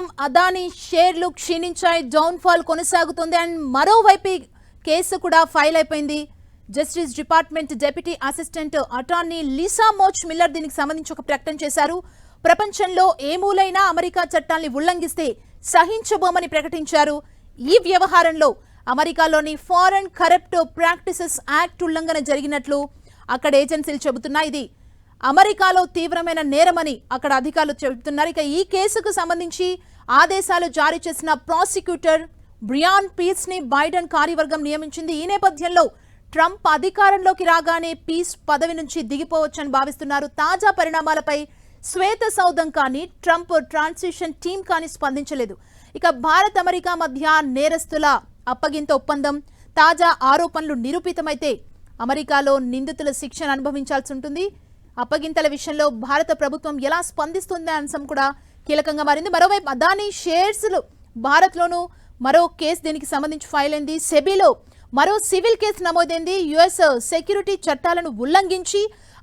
ప్రస్తుతం అదానీ షేర్లు క్షీణించాయి, డౌన్ ఫాల్ కొనసాగుతుంది. అండ్ మరోవైపు కేసు కూడా ఫైల్ అయిపోయింది. Justice department deputy assistant attorney Lisa మోచ్ మిల్లర్ దీనికి సంబంధించి ఒక ప్రకటన చేశారు. ప్రపంచంలో ఏ మూలైనా అమెరికా చట్టాల్ని ఉల్లంఘిస్తే సహించబోమని ప్రకటించారు. ఈ వ్యవహారంలో అమెరికాలోని ఫారెన్ కరప్ట్ ప్రాక్టీసెస్ యాక్ట్ ఉల్లంఘన జరిగినట్లు అక్కడ ఏజెన్సీలు చెబుతున్నాయి. ఇది అమెరికాలో తీవ్రమైన నేరమని అక్కడ అధికారులు చెబుతున్నారు. ఇక ఈ కేసుకు సంబంధించి ఆదేశాలు జారీ చేసిన ప్రాసిక్యూటర్ బ్రియాన్ పీస్ ని బైడెన్ కార్యవర్గం నియమించింది. ఈ నేపథ్యంలో ట్రంప్ అధికారంలోకి రాగానే పీస్ పదవి నుంచి దిగిపోవచ్చని భావిస్తున్నారు. తాజా పరిణామాలపై శ్వేత సౌధం కానీ ట్రంప్ ట్రాన్సిషన్ టీం కానీ స్పందించలేదు. ఇక భారత్ అమెరికా మధ్య నేరస్తుల అప్పగింత ఒప్పందం, తాజా ఆరోపణలు నిరూపితమైతే అమెరికాలో నిందితుల శిక్షను అనుభవించాల్సి ఉంటుంది. అప్పగింతల విషయంలో భారత ప్రభుత్వం ఎలా స్పందిస్తుందనే అంశం కూడా కీలకంగా మారింది. మరోవైపు అదానీ షేర్స్లు భారత్లోనూ మరో కేసు దీనికి సంబంధించి ఫైల్ అయింది. సెబీలో మరో సివిల్ కేసు నమోదైంది. యుఎస్ సెక్యూరిటీ చట్టాలను ఉల్లంఘించి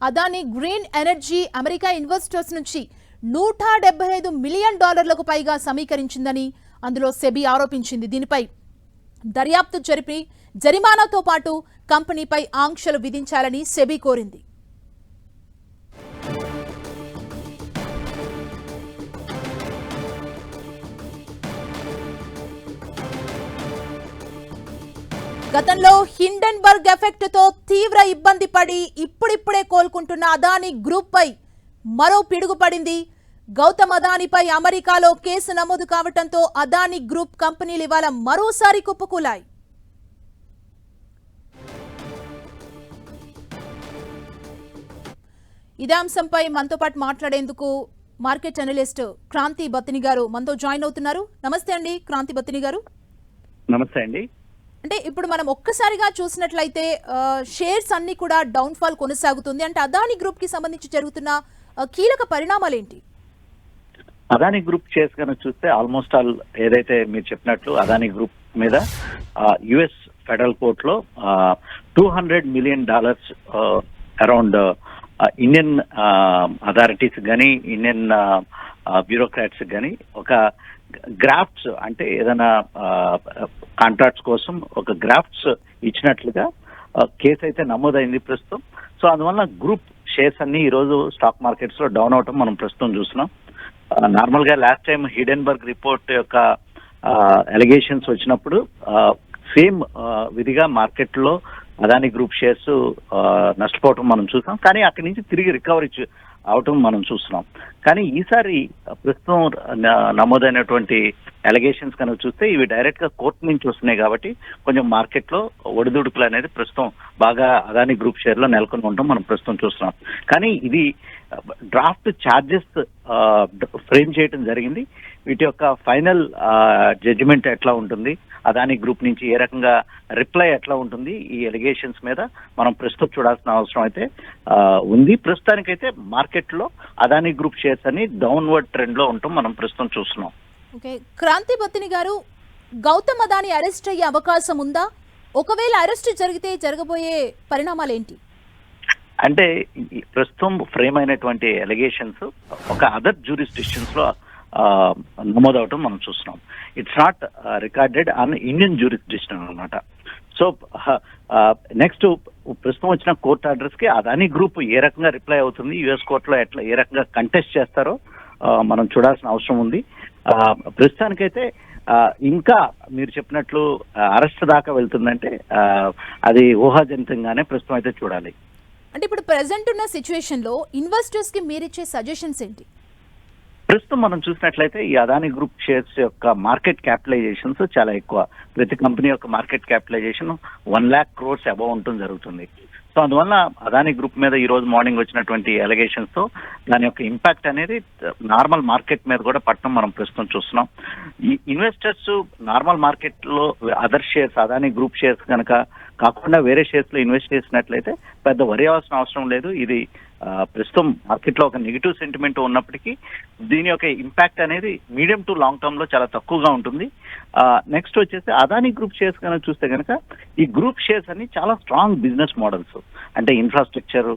Adani green energy America investors నుంచి $175 మిలియన్ పైగా సమీకరించిందని అందులో సెబీ ఆరోపించింది. దీనిపై దర్యాప్తు జరిపి జరిమానాతో పాటు కంపెనీపై ఆంక్షలు విధించాలని సెబీ కోరింది. గతంలో హిండెన్బర్గ్ ఎఫెక్ట్ తో తీవ్ర ఇబ్బంది పడి ఇప్పుడిప్పుడే కోలుకుంటున్న అదానీ గ్రూప్ పై మరో పిడుగు పడింది. గౌతమ్ అదానీపై అమెరికాలో కేసు నమోదు కావడంతో అదానీ గ్రూప్ కంపెనీలు ఇవాళ మరోసారి కుప్పకూలాయి. ఇదే అంశంపై మనతో పాటు మాట్లాడేందుకు మార్కెట్ అనలిస్ట్ క్రాంతి బత్తిని గారు మనతో జాయిన్ అవుతున్నారు. నమస్తే అండి క్రాంతి బత్తిని గారు. నమస్తే అండి. అంటే ఇప్పుడు మనం ఒక్కసారిగా చూసినట్లయితే షేర్స్ అన్ని కూడా డౌన్ ఫాల్ కొనసాగుతుంది. అంటే అదానీ గ్రూప్ కి సంబంధించి జరుగుతున్న కీలక పరిణామాలు ఏంటి? అదానీ గ్రూప్ షేర్స్ కనుక చూస్తే ఆల్మోస్ట్ ఆల్ ఏదైతే మీరు చెప్పినట్లు అదానీ గ్రూప్ మీద యుఎస్ ఫెడరల్ కోర్టులో $200 మిలియన్ అరౌండ్ ఇండియన్ అథారిటీస్ కానీ ఇండియన్ బ్యూరోక్రాట్స్ కానీ ఒక గ్రాఫ్ట్స్ అంటే ఏదైనా కాంట్రాక్ట్స్ కోసం ఒక గ్రాఫ్ట్స్ ఇచ్చినట్లుగా కేసు అయితే నమోదైంది ప్రస్తుతం. సో అందువల్ల గ్రూప్ షేర్స్ అన్ని ఈరోజు స్టాక్ మార్కెట్స్ లో డౌన్ అవటం మనం ప్రస్తుతం చూస్తున్నాం. నార్మల్ గా లాస్ట్ టైం హిడెన్బర్గ్ రిపోర్ట్ యొక్క అలిగేషన్స్ వచ్చినప్పుడు సేమ్ విధిగా మార్కెట్ లో అదానీ గ్రూప్ షేర్స్ నష్టపోవటం మనం చూసాం. కానీ అక్కడి నుంచి తిరిగి రికవరీ అవటం మనం చూస్తున్నాం. కానీ ఈసారి ప్రస్తుతం నమోదైనటువంటి అలిగేషన్స్ కనుక చూస్తే ఇవి డైరెక్ట్ గా కోర్టు నుంచి వస్తున్నాయి కాబట్టి కొంచెం మార్కెట్ లో ఒడిదుడుకులు అనేది ప్రస్తుతం బాగా అదానీ గ్రూప్ షేర్ లో నెలకొని ఉండటం మనం ప్రస్తుతం చూస్తున్నాం. కానీ ఇది డ్రాఫ్ట్ ఛార్జెస్ ఫ్రేమ్ చేయడం జరిగింది. వీటి యొక్క ఫైనల్ జడ్జిమెంట్ ఎట్లా ఉంటుంది, అదానీ గ్రూప్ నుంచి ఏ రకంగా రిప్లై ఎట్లా ఉంటుంది, ఈ ఎలిగేషన్స్ మీద మనం ప్రస్తుతం చూడాల్సిన అవసరం అయితే ఉంది. ప్రస్తుతానికైతే మార్కెట్ లో అదానీ గ్రూప్ షేర్స్ అని డౌన్వర్డ్ ట్రెండ్ లో ఉండటం మనం ప్రస్తుతం చూస్తున్నాం. ఓకే, క్రాంతి బత్తిని గారు, గౌతమ్ అదానీ అరెస్ట్ అయ్యే అవకాశం ఉందా? ఒకవేళ అరెస్ట్ జరిగితే జరగబోయే పరిణామాలు ఏంటి? అంటే ప్రస్తుతం ఫ్రేమ్ అయినటువంటి ఎలిగేషన్స్ ఒక అదర్ జ్యూరిస్డిక్షన్స్ లో నమోదవటం మనం చూస్తున్నాం. It's not recorded on Indian jurisdiction అనమాట. సో నెక్స్ట్ ప్రస్తుతం వచ్చిన కోర్ట్ ఆర్డర్స్ కి అదానీ గ్రూప్ ఏ రకంగా రిప్లై అవుతుంది, యుఎస్ కోర్టులో ఎట్లా ఏ రకంగా కంటెస్ట్ చేస్తారో మనం చూడాల్సిన అవసరం ఉంది. ప్రస్తుతానికైతే ఇంకా మీరు చెప్పినట్లు అరెస్ట్ దాకా వెళ్తుందంటే అది ఊహాజనితంగానే ప్రస్తుతం అయితే చూడాలి. అంటే ఇప్పుడు ప్రెసెంట్ ఉన్న సిచ్యువేషన్ లో ఇన్వెస్టర్స్ కి మీరిచ్చే సజెషన్స్ ఏంటి? ప్రస్తుతం మనం చూసినట్లయితే ఈ అదానీ గ్రూప్ షేర్స్ యొక్క మార్కెట్ క్యాపిటలైజేషన్స్ చాలా ఎక్కువ. ప్రతి కంపెనీ యొక్క market capitalisation 1 lakh crores above ఉండటం జరుగుతుంది. సో అందువల్ల అదానీ గ్రూప్ మీద ఈ రోజు మార్నింగ్ వచ్చినటువంటి అలిగేషన్స్ తో దాని యొక్క ఇంపాక్ట్ అనేది నార్మల్ మార్కెట్ మీద కూడా పట్టడం మనం ప్రస్తుతం చూస్తున్నాం. ఈ ఇన్వెస్టర్స్ నార్మల్ మార్కెట్ లో other shares Adani group shares కనుక కాకుండా వేరే షేర్స్ లో ఇన్వెస్ట్ చేసినట్లయితే పెద్ద వరి అవ్వాల్సిన అవసరం లేదు. ఇది ప్రస్తుతం మార్కెట్ లో ఒక నెగిటివ్ సెంటిమెంట్ ఉన్నప్పటికీ దీని యొక్క ఇంపాక్ట్ అనేది మీడియం టు లాంగ్ టర్మ్ లో చాలా తక్కువగా ఉంటుంది. నెక్స్ట్ వచ్చేసి అదానీ గ్రూప్ షేర్స్ కనుక చూస్తే కనుక ఈ గ్రూప్ షేర్స్ అన్ని చాలా స్ట్రాంగ్ బిజినెస్ మోడల్స్, అంటే infrastructure,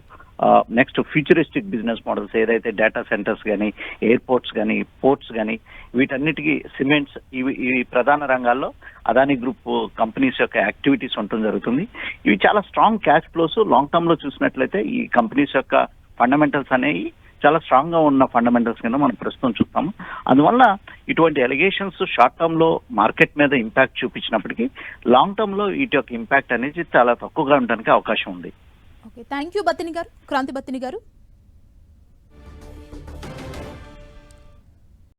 next futuristic business models ఏదైతే డేటా సెంటర్స్ కానీ, ఎయిర్పోర్ట్స్ కానీ, పోర్ట్స్ కానీ, వీటన్నిటికీ సిమెంట్స్, ఈ ప్రధాన రంగాల్లో అదానీ గ్రూప్ కంపెనీస్ యొక్క యాక్టివిటీస్ ఉండటం జరుగుతుంది. ఇవి చాలా strong cash flows. Long term లో చూసినట్లయితే ఈ కంపెనీస్ యొక్క ఫండమెంటల్స్ అనేవి చాలా స్ట్రాంగ్ గా ఉన్న ఫండమెంటల్స్ కింద మనం ప్రస్తుతం చూస్తాము. అందువల్ల ఇటువంటి ఎలిగేషన్స్ షార్ట్ టర్మ్ లో మార్కెట్ మీద ఇంపాక్ట్ చూపించినప్పటికీ లాంగ్ టర్మ్ లో వీటి యొక్క ఇంపాక్ట్ అనేది చాలా తక్కువగా ఉండడానికి అవకాశం ఉంది. ఓకే, థ్యాంక్ యూ బత్తిని గారు, క్రాంతి బత్తిని గారు.